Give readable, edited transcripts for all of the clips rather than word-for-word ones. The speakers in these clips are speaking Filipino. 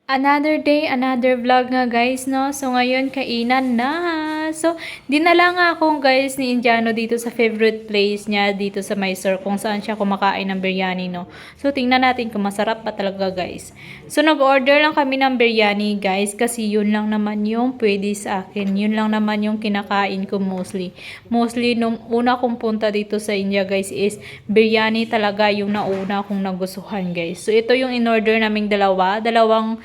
Another day, another vlog nga guys, no? So ngayon, kainan na. So, dinala nga ako guys ni Indiano dito sa favorite place niya dito sa Mysore kung saan siya kumakain ng biryani, no? So, tingnan natin kung masarap pa talaga guys. So, nag-order lang kami ng biryani guys kasi yun lang naman yung pwede sa akin. Yun lang naman yung kinakain ko mostly. Mostly, nung una kong punta dito sa India guys is biryani talaga yung nauna kong nagustuhan guys. So, ito yung in-order naming dalawang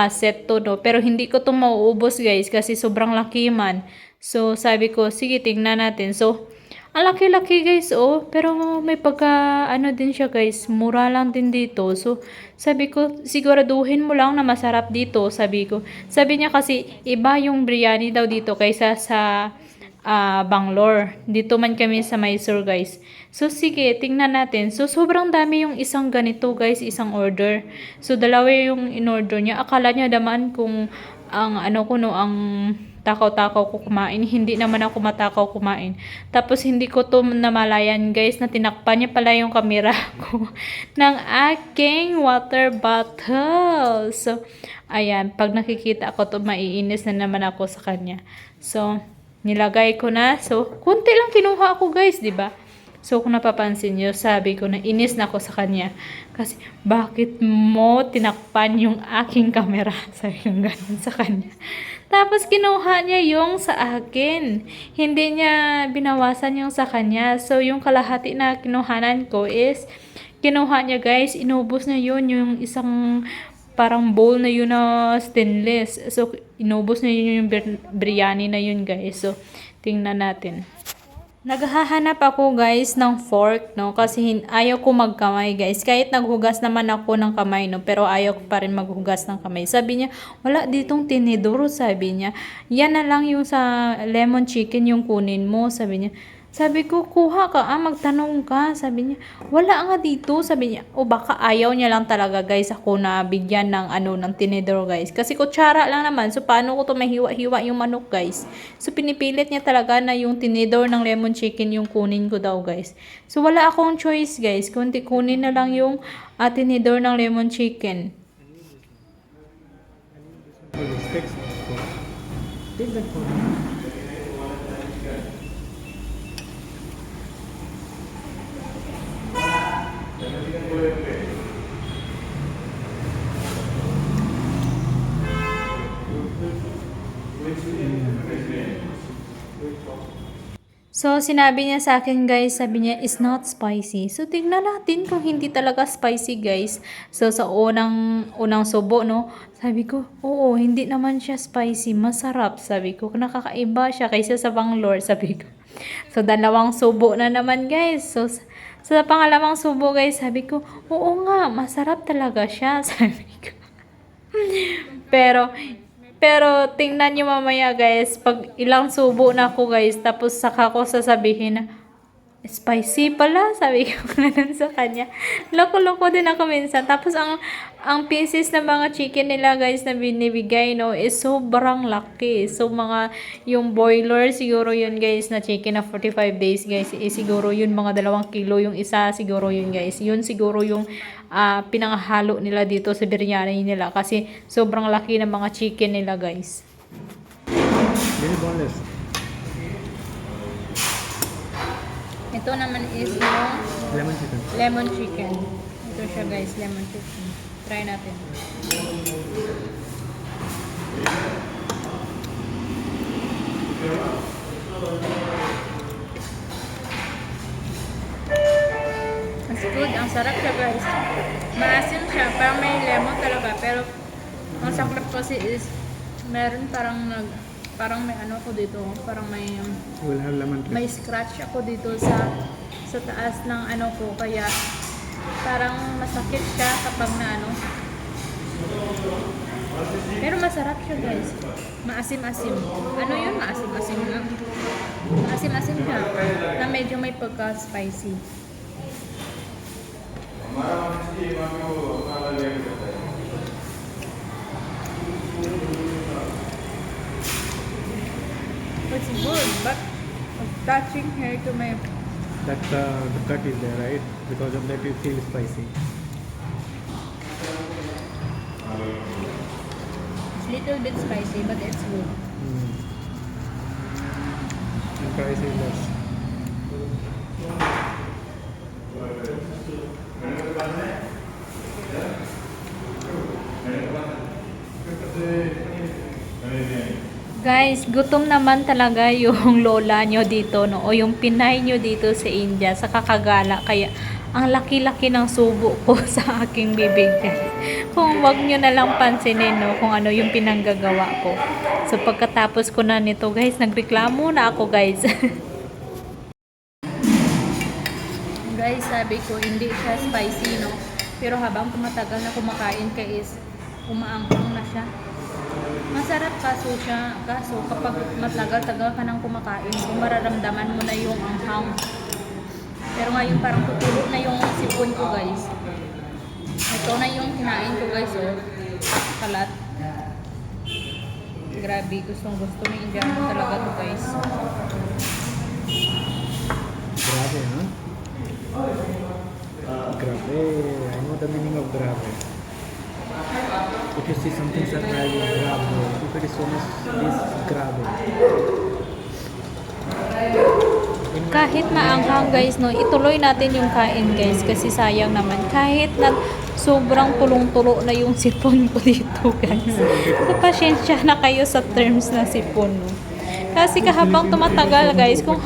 set to, no? Pero hindi ko to mauubos guys kasi sobrang laki man. So sabi ko, sige tingnan natin. So ang laki-laki guys, oh. Pero may pagka ano din siya guys, mura lang din dito. So sabi ko, siguraduhin mo lang na masarap dito, sabi ko. Sabi niya kasi iba yung biryani daw dito kaysa sa Bangalore. Dito man kami sa Mysore guys. So sige, tingnan natin. So sobrang dami yung isang ganito guys, isang order. So dalawa yung in-order niya. Akala niya naman kung ang ano ko no, ang takaw-takaw ko kumain. Hindi naman ako matakaw kumain. Tapos hindi ko to namalayan guys na tinakpan niya pala yung kamera ko ng aking water bottle. So ayan, pag nakikita ko to maiinis na naman ako sa kanya. So nilagay ko na. So kunti lang kinuha ako guys, 'di ba? So, kung napapansin nyo, sabi ko na inis na ako sa kanya. Kasi, bakit mo tinakpan yung aking camera? Sabi ko ganun sa kanya. Tapos, kinuha niya yung sa akin. Hindi niya binawasan yung sa kanya. So, yung kalahati na kinuhanan ko is, kinuha niya guys, inubos na yun, yung isang parang bowl na yun na stainless. So, inubos na yun yung biryani na yun guys. So, tingnan natin. Naghahanap ako guys ng fork, no? Kasi ayaw ko magkamay guys. Kahit naghugas naman ako ng kamay, no? Pero ayaw ko pa rin maghugas ng kamay. Sabi niya, wala ditong tinidor, sabi niya. Yan na lang yung sa lemon chicken yung kunin mo, sabi niya. Sabi ko, kuha ka, magtanong ka. Sabi niya, wala nga dito. Sabi niya, o baka ayaw niya lang talaga guys ako na bigyan ng ng tinidor guys. Kasi kutsara lang naman. So, paano ko to mahiwa-hiwa yung manok guys? So, pinipilit niya talaga na yung tinidor ng lemon chicken yung kunin ko daw guys. So, wala akong choice guys. Kundi kunin na lang yung tinidor ng lemon chicken. So, sinabi niya sa akin guys, sabi niya, it's not spicy. So, tignan natin kung hindi talaga spicy guys. So, sa unang subo, no, sabi ko, oo, hindi naman siya spicy, masarap. Sabi ko, nakakaiba siya kaysa sa Bangalore, sabi ko. So, dalawang subo na naman guys. So, sa pangalawang subo guys, sabi ko, oo nga, masarap talaga siya, sabi ko. Pero tingnan nyo mamaya guys, pag ilang subo na ako guys, tapos saka ko sasabihin na, spicy pala, sabi ko ganun sa kanya. Loko-loko din ako minsan. Tapos ang pieces ng mga chicken nila guys na binibigay, no, is sobrang laki. So yung boiler siguro yun guys na chicken na 45 days guys, siguro yun mga 2 kilo yung isa, siguro yun guys. Yun siguro yung pinanghalo nila dito sa biryani nila kasi sobrang laki ng mga chicken nila guys. Very boneless. Ito naman is yung Lemon chicken. lemon chicken. Ito siya guys, lemon chicken. Try natin. It's good. Ang sarap siya guys. Maasim siya. Parang may lemon talaga. Pero ang saklap kasi is meron parang may ano ko dito. Parang We'll have lemon may cake. scratch ako dito sa taas ng ano ko, kaya parang masakit siya kapag pero masarap siya guys, maasim-asim. Ano yun? Maasim-asim na, maasim-asim siya na medyo may pagka-spicy. It's good, but touching here to my That the cut is there, right? Because of that you feel spicy. Little bit spicy, but it's good. And price is less. Guys, gutom naman talaga yung lola nyo dito, no? O yung Pinay nyo dito sa India, sa kakagala. Kaya, ang laki-laki ng subo ko sa aking bibig, guys. Kung wag nyo na lang pansinin, no? Kung ano yung pinanggagawa ko. So, pagkatapos ko na nito, guys, nagreklamo na ako, guys. Guys, sabi ko, hindi siya spicy, no? Pero habang tumatagal na kumakain ka is, umaanghang na siya. Masarap kaso siya, kaso kapag matagal-tagal ka nang kumakain, kung mararamdaman mo na yung anghang. Pero ngayon parang tutulo na yung sipon ko, guys. Ito na yung kinain ko, guys, oh. Kalat. Grabe, gustong-gusto ni Indiano talaga to, guys. Grabe, huh? Grabe. I know the meaning of grabe. If you see something surprising, grabe. If it is so much, this grabe. Kahit maanghang, guys, no, ituloy natin yung kain, guys, kasi sayang naman. Kahit na sobrang tulong-tulo na yung sipon ko dito, guys. So, pasensya na kayo sa terms na sipon, no. Kasi kahabang tumatagal, guys, kung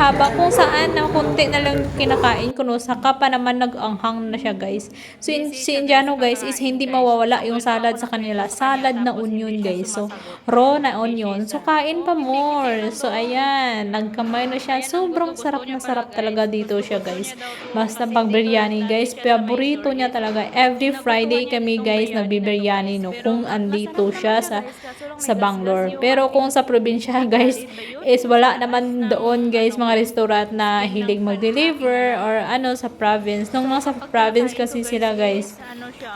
saan na kunti na lang kinakain ko, no, saka pa naman nag-anghang na siya, guys. So, si Indiano, guys, is hindi mawawala yung salad sa kanila. Salad na onion, guys. So, raw na onion. So, kain pa more. So, ayan. Nagkamay na siya. Sobrang sarap na sarap talaga dito siya, guys. Basta pag biryani, guys, paborito niya talaga. Every Friday kami, guys, nagbi-biryani, no, kung andito siya sa Bangalore. Pero kung sa probinsya, guys, is wala naman doon, guys, mga restaurant na hilig mag-deliver or ano sa province. Nung nasa province kasi sila, guys,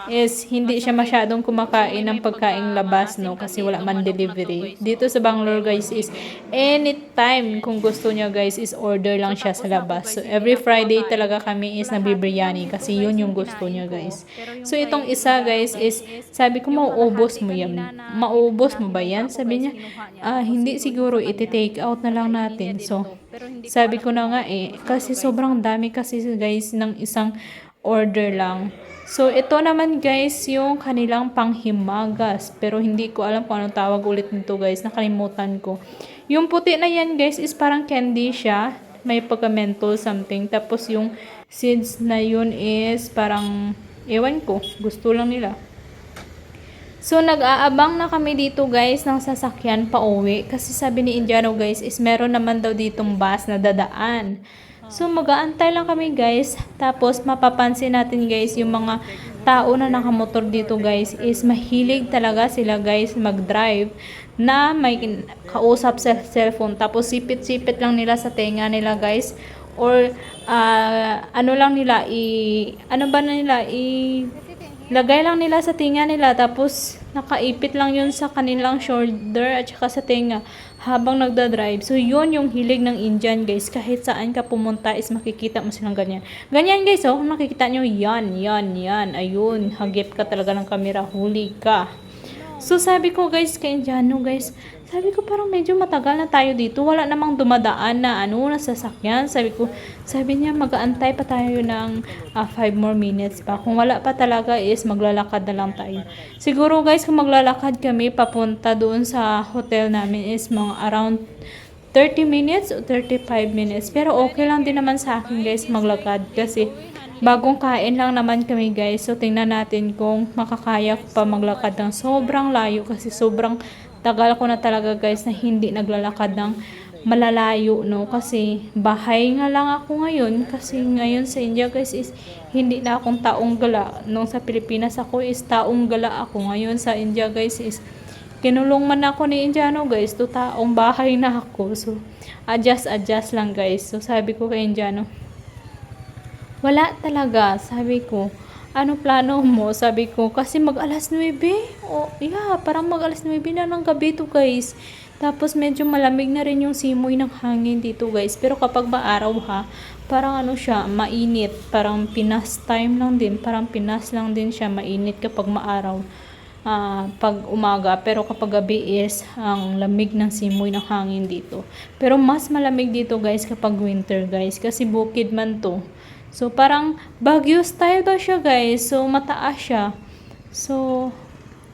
is hindi siya masyadong kumakain ng pagkaing labas, no, kasi wala man delivery. Dito sa Bangalore, guys, is anytime kung gusto niya, guys, is order lang siya sa labas. So every Friday talaga kami is nagbi-biryani kasi yun yung gusto niya, guys. So itong isa, guys, is sabi ko, mauubos mo yan. Mauubos mo ba yan? Sabi niya, hindi siguro, iti-take out na lang natin. So, sabi ko na nga kasi sobrang dami kasi, guys, ng isang order lang. So, ito naman, guys, yung kanilang panghimagas. Pero hindi ko alam kung anong tawag ulit nito, guys. Nakalimutan ko. Yung puti na yan, guys, is parang candy siya. May pagka-menthol something. Tapos yung seeds na yun is parang, ewan ko, gusto lang nila. So, nag-aabang na kami dito, guys, ng sasakyan pa uwi. Kasi sabi ni Indiano, guys, is meron naman daw ditong bus na dadaan. So, mag-aantay lang kami, guys. Tapos, mapapansin natin, guys, yung mga tao na nakamotor dito, guys, is mahilig talaga sila, guys, mag-drive na may kausap sa cellphone. Tapos, sipit-sipit lang nila sa tenga nila, guys. Or, ano lang nila, lagay lang nila sa tinga nila, tapos nakaipit lang yun sa kanilang shoulder at saka sa tenga habang nagda-drive. So, yun yung hilig ng Indian, guys. Kahit saan ka pumunta is makikita mo silang ganyan. Ganyan, guys, oh. Kung nakikita nyo, yan. Ayun, hagip ka talaga ng camera. Huli ka. So, sabi ko, guys, kay Indiano, guys, sabi ko parang medyo matagal na tayo dito. Wala namang dumadaan na na sasakyan. Sabi niya, mag-aantay pa tayo ng 5 more minutes pa. Kung wala pa talaga is maglalakad na lang tayo. Siguro, guys, kung maglalakad kami papunta doon sa hotel namin is mga around 30 minutes o 35 minutes. Pero okay lang din naman sa akin, guys, maglakad. Kasi bagong kain lang naman kami, guys. So, tingnan natin kung makakaya ko pa maglakad ng sobrang layo. Kasi sobrang tagal ko na talaga, guys, na hindi naglalakad ng malalayo, no? Kasi bahay nga lang ako ngayon. Kasi ngayon sa India, guys, is hindi na akong taong gala. Nung sa Pilipinas ako is taong gala ako. Ngayon sa India, guys, is kinulong man ako ni Indiano, guys. To taong bahay na ako. So, adjust lang, guys. So, sabi ko kay Indiano, wala talaga. Sabi ko, ano plano mo? Sabi ko, kasi mag-alas 9. Parang mag-alas 9 na ng gabi to, guys. Tapos medyo malamig na rin yung simoy ng hangin dito, guys. Pero kapag maaraw ha, parang ano siya, mainit. Parang Pinas time lang din. Parang Pinas lang din siya, mainit kapag maaraw. pag umaga, pero kapag gabi is ang lamig ng simoy ng hangin dito. Pero mas malamig dito guys kapag winter guys, kasi bukid man to. So parang Baguio style daw siya guys, so mataas siya. So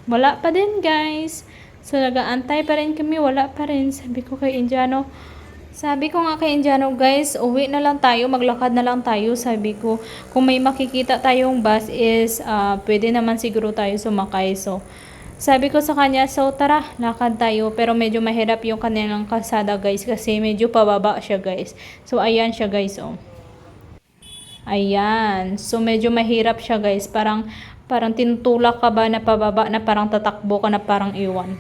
wala pa din guys. So nagaantay pa rin kami, wala pa rin. Sabi ko nga kay Indiano guys, uwi na lang tayo, maglakad na lang tayo. Sabi ko, kung may makikita tayong bus is pwede naman siguro tayo sumakay. So sabi ko sa kanya, so tara, lakad tayo. Pero medyo mahirap yung kanilang kalsada guys, kasi medyo pababa siya guys. So ayan siya guys, oh. Ayan. So medyo mahirap siya guys, parang tinutulak ka ba na pababa, na parang tatakbo ka na parang iwan.